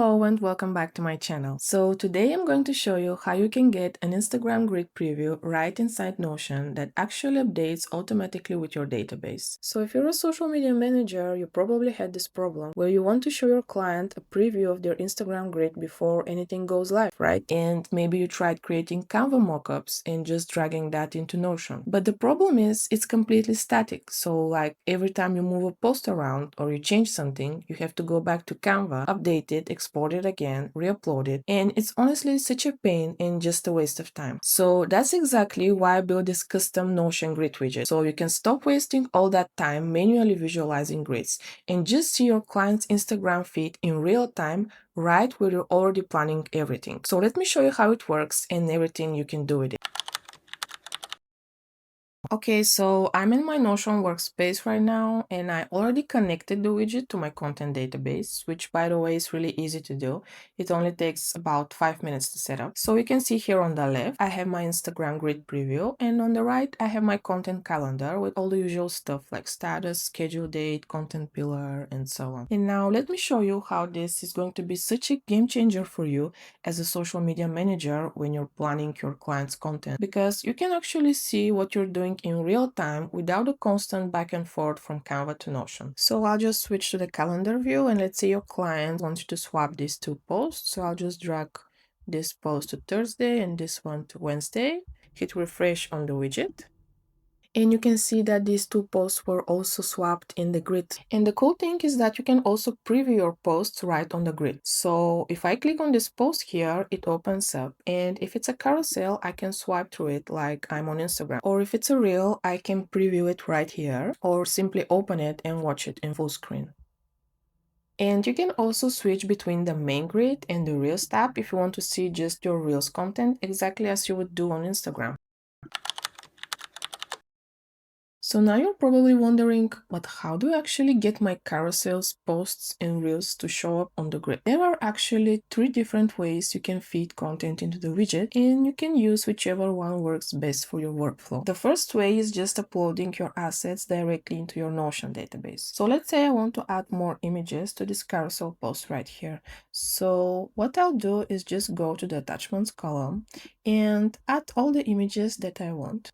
Hello and welcome back to my channel. So today I'm going to show you how you can get an Instagram grid preview right inside Notion that actually updates automatically with your database. So if you're a social media manager, you probably had this problem where you want to show your client a preview of their Instagram grid before anything goes live, right? And maybe you tried creating Canva mockups and just dragging that into Notion. But the problem is it's completely static. So like every time you move a post around or you change something, you have to go back to Canva, update it, export it again, re-upload it, and it's honestly such a pain and just a waste of time. So that's exactly why I built this custom Notion grid widget. So you can stop wasting all that time manually visualizing grids and just see your client's Instagram feed in real time right where you're already planning everything. So let me show you how it works and everything you can do with it. Okay, so I'm in my Notion workspace right now, and I already connected the widget to my content database, which by the way is really easy to do. It only takes about 5 minutes to set up. So you can see here on the left, I have my Instagram grid preview, and on the right, I have my content calendar with all the usual stuff like status, schedule date, content pillar, and so on. And now let me show you how this is going to be such a game changer for you as a social media manager when you're planning your client's content, because you can actually see what you're doing in real time without a constant back and forth from Canva to Notion. So I'll just switch to the calendar view, and let's say your client wants you to swap these two posts. So I'll just drag this post to Thursday and this one to Wednesday. Hit refresh on the widget. And you can see that these two posts were also swapped in the grid. And the cool thing is that you can also preview your posts right on the grid. So if I click on this post here, it opens up. And if it's a carousel, I can swipe through it like I'm on Instagram. Or if it's a reel, I can preview it right here or simply open it and watch it in full screen. And you can also switch between the main grid and the Reels tab if you want to see just your Reels content exactly as you would do on Instagram. So now you're probably wondering, but how do I actually get my carousels, posts, and reels to show up on the grid? There are actually 3 different ways you can feed content into the widget, and you can use whichever one works best for your workflow. The first way is just uploading your assets directly into your Notion database. So let's say I want to add more images to this carousel post right here. So what I'll do is just go to the attachments column and add all the images that I want.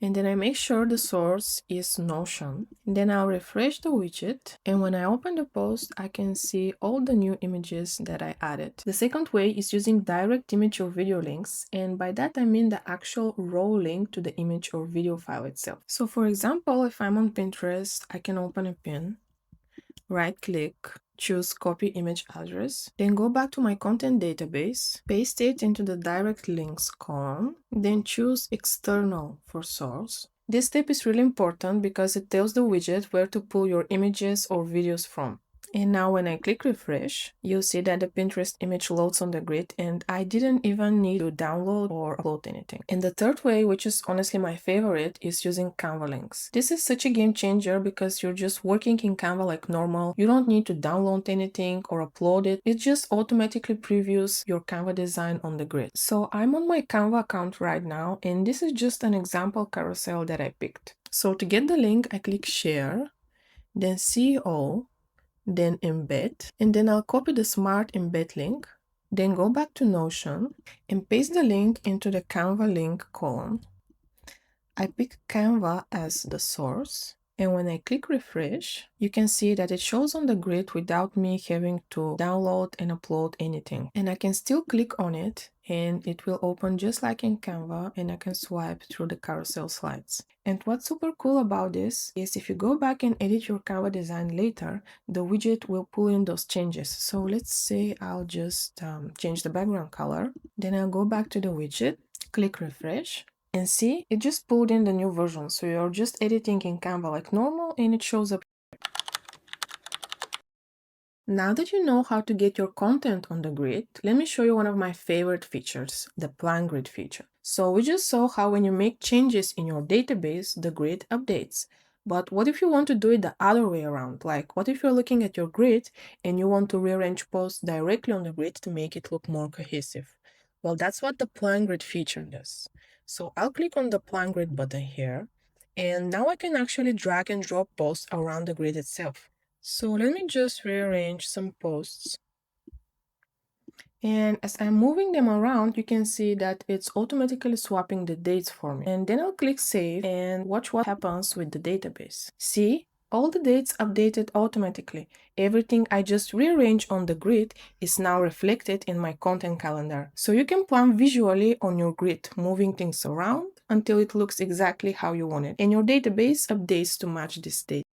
And then I make sure the source is Notion. And then I'll refresh the widget. And when I open the post, I can see all the new images that I added. The second way is using direct image or video links. And by that, I mean the actual raw link to the image or video file itself. So for example, if I'm on Pinterest, I can open a pin, right-click, choose copy image address, then go back to my content database, paste it into the direct links column, then choose external for source. This step is really important because it tells the widget where to pull your images or videos from. And now when I click refresh, you'll see that the Pinterest image loads on the grid and I didn't even need to download or upload anything. And the third way, which is honestly my favorite, is using Canva links. This is such a game changer because you're just working in Canva like normal. You don't need to download anything or upload it. It just automatically previews your Canva design on the grid. So I'm on my Canva account right now, and this is just an example carousel that I picked. So to get the link, I click share, then CEO, then embed, and then I'll copy the smart embed link, then go back to Notion and paste the link into the Canva link column. I pick Canva as the source, and when I click refresh, you can see that it shows on the grid without me having to download and upload anything. And I can still click on it and it will open just like in Canva, and I can swipe through the carousel slides. And what's super cool about this is if you go back and edit your Canva design later, the widget will pull in those changes. So let's say I'll just change the background color. Then I'll go back to the widget, click refresh, and see, it just pulled in the new version. So you're just editing in Canva like normal and it shows up. Now that you know how to get your content on the grid, let me show you one of my favorite features, the plan grid feature. So we just saw how when you make changes in your database, the grid updates. But what if you want to do it the other way around? Like, what if you're looking at your grid and you want to rearrange posts directly on the grid to make it look more cohesive? Well, that's what the plan grid feature does. So I'll click on the plan grid button here, and now I can actually drag and drop posts around the grid itself. So let me just rearrange some posts. And as I'm moving them around, you can see that it's automatically swapping the dates for me. And then I'll click save and watch what happens with the database. See? All the dates updated automatically. Everything I just rearranged on the grid is now reflected in my content calendar. So you can plan visually on your grid, moving things around until it looks exactly how you want it. And your database updates to match this date.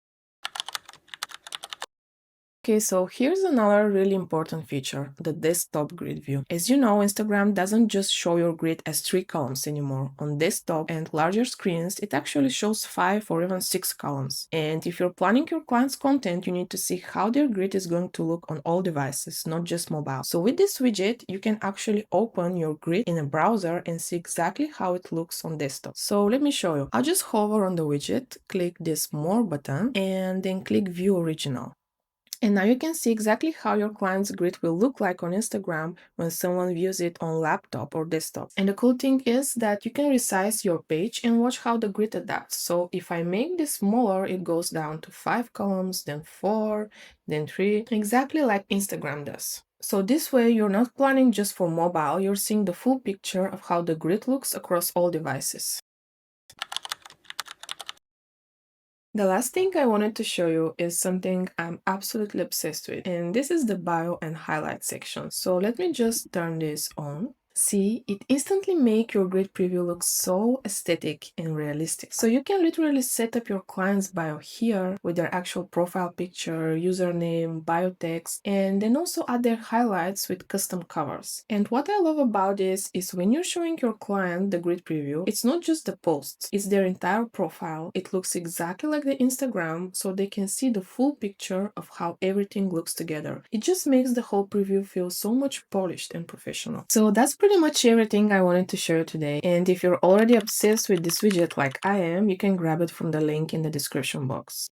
Okay, so here's another really important feature, the desktop grid view. As you know, Instagram doesn't just show your grid as 3 columns anymore. On desktop and larger screens, it actually shows 5 or even 6 columns. And if you're planning your client's content, you need to see how their grid is going to look on all devices, not just mobile. So with this widget, you can actually open your grid in a browser and see exactly how it looks on desktop. So let me show you. I'll just hover on the widget, click this More button, and then click View Original. And now you can see exactly how your client's grid will look like on Instagram when someone views it on laptop or desktop. And the cool thing is that you can resize your page and watch how the grid adapts. So if I make this smaller, it goes down to 5 columns, then 4, then 3, exactly like Instagram does. So this way, you're not planning just for mobile, you're seeing the full picture of how the grid looks across all devices. The last thing I wanted to show you is something I'm absolutely obsessed with, and this is the bio and highlight section. So let me just turn this on. See, it instantly makes your grid preview look so aesthetic and realistic. So you can literally set up your client's bio here with their actual profile picture, username, bio text, and then also add their highlights with custom covers. And what I love about this is when you're showing your client the grid preview, it's not just the posts, it's their entire profile. It looks exactly like the Instagram, so they can see the full picture of how everything looks together. It just makes the whole preview feel so much polished and professional. So that's pretty much everything I wanted to share today. And if you're already obsessed with this widget like I am, you can grab it from the link in the description box.